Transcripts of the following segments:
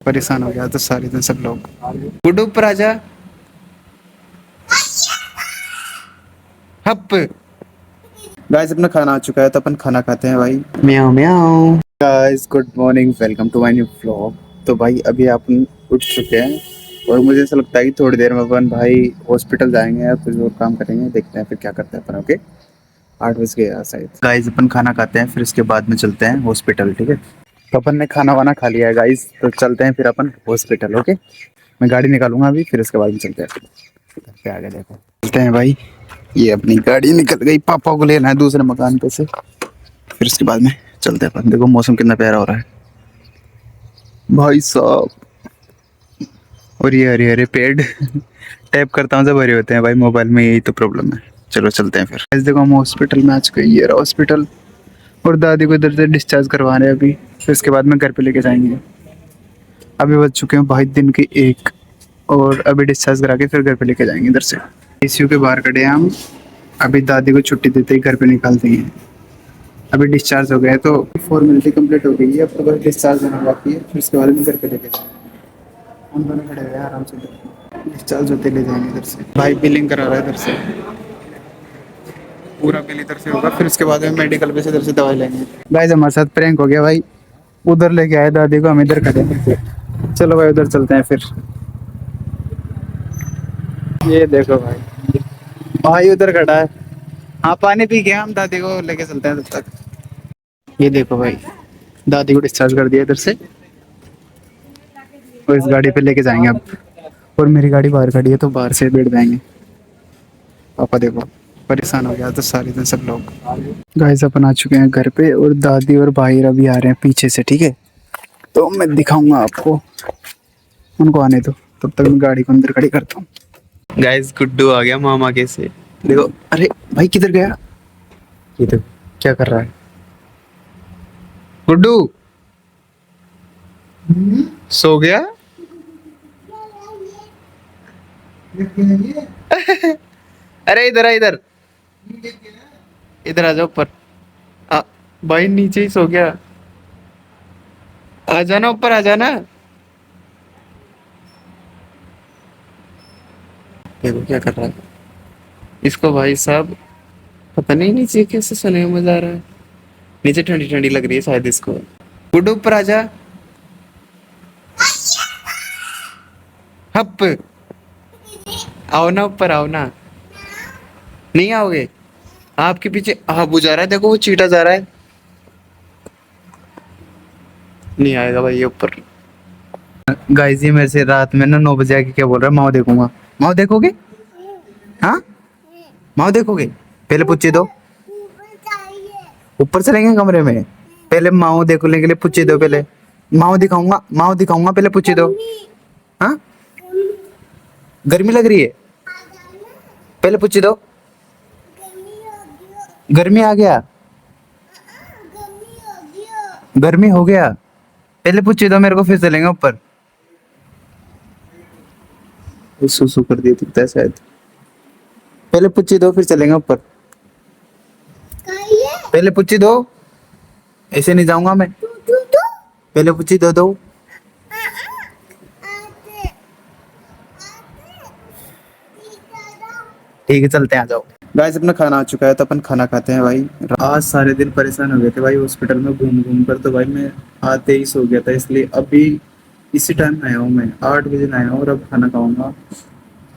परेशान हो गया तो सारे दिन सब लोग। गुड्डू ऊपर आजा। हप। गाइस अपना खाना आ चुका है तो अपन खाना खाते हैं भाई। म्याऊ म्याऊ। Guys good morning, welcome to my new vlog. तो भाई अभी आप उठ चुके हैं और मुझे ऐसा लगता है कि थोड़ी देर में अपन भाई हॉस्पिटल जाएंगे या कुछ और काम करेंगे, देखते हैं फिर क्या करते हैं अपन। ओके 8 बज गए यार शायद। गाइस अपन खाना खाते हैं फिर इसके बाद में चलते हैं हॉस्पिटल, ठीक है। तो अपन ने खाना वाना खा लिया है गाइस, तो चलते हैं फिर अपन हॉस्पिटल। ओके मैं गाड़ी निकालूंगा अभी, फिर इसके बाद में चलते हैं। घर पे आगे देखो, चलते हैं भाई। ये अपनी गाड़ी निकल गई, पापा को लेना है दूसरे मकान पे से, फिर उसके बाद में चलते हैं अपन। देखो मौसम कितना प्यारा हो रहा है भाई साहब, और ये हरे हरे पेड़ टैप करता हूँ जब हरे होते हैं भाई मोबाइल में, यही तो प्रॉब्लम है। चलो चलते हैं फिर। ऐसे देखो हम हॉस्पिटल में आ चुके हैं, ये रहा हॉस्पिटल। और दादी को इधर से डिस्चार्ज करवा रहे हैं अभी, फिर उसके बाद में घर पे लेके जाएंगे। अभी बज चुके हैं भाई दिन के 1, और अभी डिस्चार्ज करा के फिर घर पे लेके जाएंगे इधर से। आईसीयू के बाहर खड़े हैं हम, अभी दादी को छुट्टी देते ही घर पे निकाल देंगे। अभी डिस्चार्ज हो गया है तो फॉर्मेलिटी कंप्लीट हो गई है, अब तो बस डिस्चार्ज होना बाकी है, फिर उसके बाद में घर पे लेके जाएंगे। हम दोनों खड़े हुए हैं आराम से, डिस्चार्ज होते ले जाएंगे इधर से। भाई बिलिंग करा रहा है इधर से, पूरा बिल इधर से होगा, फिर उसके बाद में मेडिकल पे से इधर से दवाई लेंगे। गाइस हमारे साथ प्रैंक हो गया भाई, उधर लेके आए दादी को, हम इधर खड़े हैं। चलो भाई उधर चलते हैं फिर। ये देखो भाई, भाई उधर खड़ा है। हाँ पानी पी के हम दादी को लेके चलते हैं तब तक। ये देखो भाई, दादी को डिस्चार्ज कर दिया इधर से, और इस गाड़ी पे लेके जाएंगे अब। और मेरी गाड़ी बाहर खड़ी है तो बाहर से बैठ जाएंगे। पापा देखो परेशान हो गया तो सारे दिन सब लोग। गाइस अपन आ चुके हैं घर पे, और दादी और भाई अभी आ रहे हैं पीछे से, ठीक है। तो मैं दिखाऊंगा आपको, उनको आने दो, तब तक मैं गाड़ी को अंदर खड़ी करता हूँ। गाइस गुड्डू आ गया मामा के से, देखो। अरे भाई किधर गया, ये देखो क्या कर रहा है गुड्डू। सो गया। अरे इधर आ, इधर इधर आ जाओ ऊपर। आ, भाई नीचे ही सो गया, आ जाना ऊपर, आ जाना। देखो क्या कर रहा है इसको भाई साहब, पता नहीं नीचे कैसे सोने में मजा आ रहा है। नीचे ठंडी ठंडी लग रही है शायद इसको। गुड्डू ऊपर आ जा। हप। आओ ना ऊपर, आओ ना। नहीं आओगे, आपके पीछे हाबू जा रहा है, देखो वो चीटा जा रहा है। नहीं आएगा भाई ये ऊपर। गाइस ये मेरे से रात में ना 9 बजे आके क्या बोल रहा है, माओ देखूंगा। माओ देखोगे? हाँ माओ देखोगे? पहले पूछे दो। ऊपर चलेंगे कमरे में, पहले माओ देखने के लिए पूछे दो पहले। माओ दिखाऊंगा, माओ दिखाऊंगा, पहले पूछे दो। हाँ गर्मी लग रही है, पहले पूछे दो। गर्मी आ गया, गर्मी हो गया, पहले पूछे दो मेरे को, फिर चलेंगे ऊपर। सुसु कर दिया दिखता है शायद, पहले पूछे दो फिर चलेंगे ऊपर। पहले पूछे दो, ऐसे नहीं जाऊंगा मैं। पहले पूछे दो। ठीक है चलते हैं, आ जाओ। गाइस अपना खाना आ चुका है तो अपन खाना खाते हैं भाई। आज सारे दिन परेशान हो गए थे भाई हॉस्पिटल में घूम घूम कर, तो भाई मैं आते ही सो गया था, इसलिए अभी इसी टाइम आया हूँ मैं, 8 बजे आया हूँ और अब खाना खाऊंगा।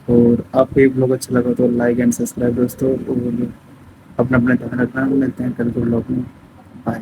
और आपको ये ब्लॉग अच्छा लगा तो लाइक एंड सब्सक्राइब दोस्तों, और अपना अपना ध्यान रखना। मिलते हैं कल के ब्लॉग में, बाय।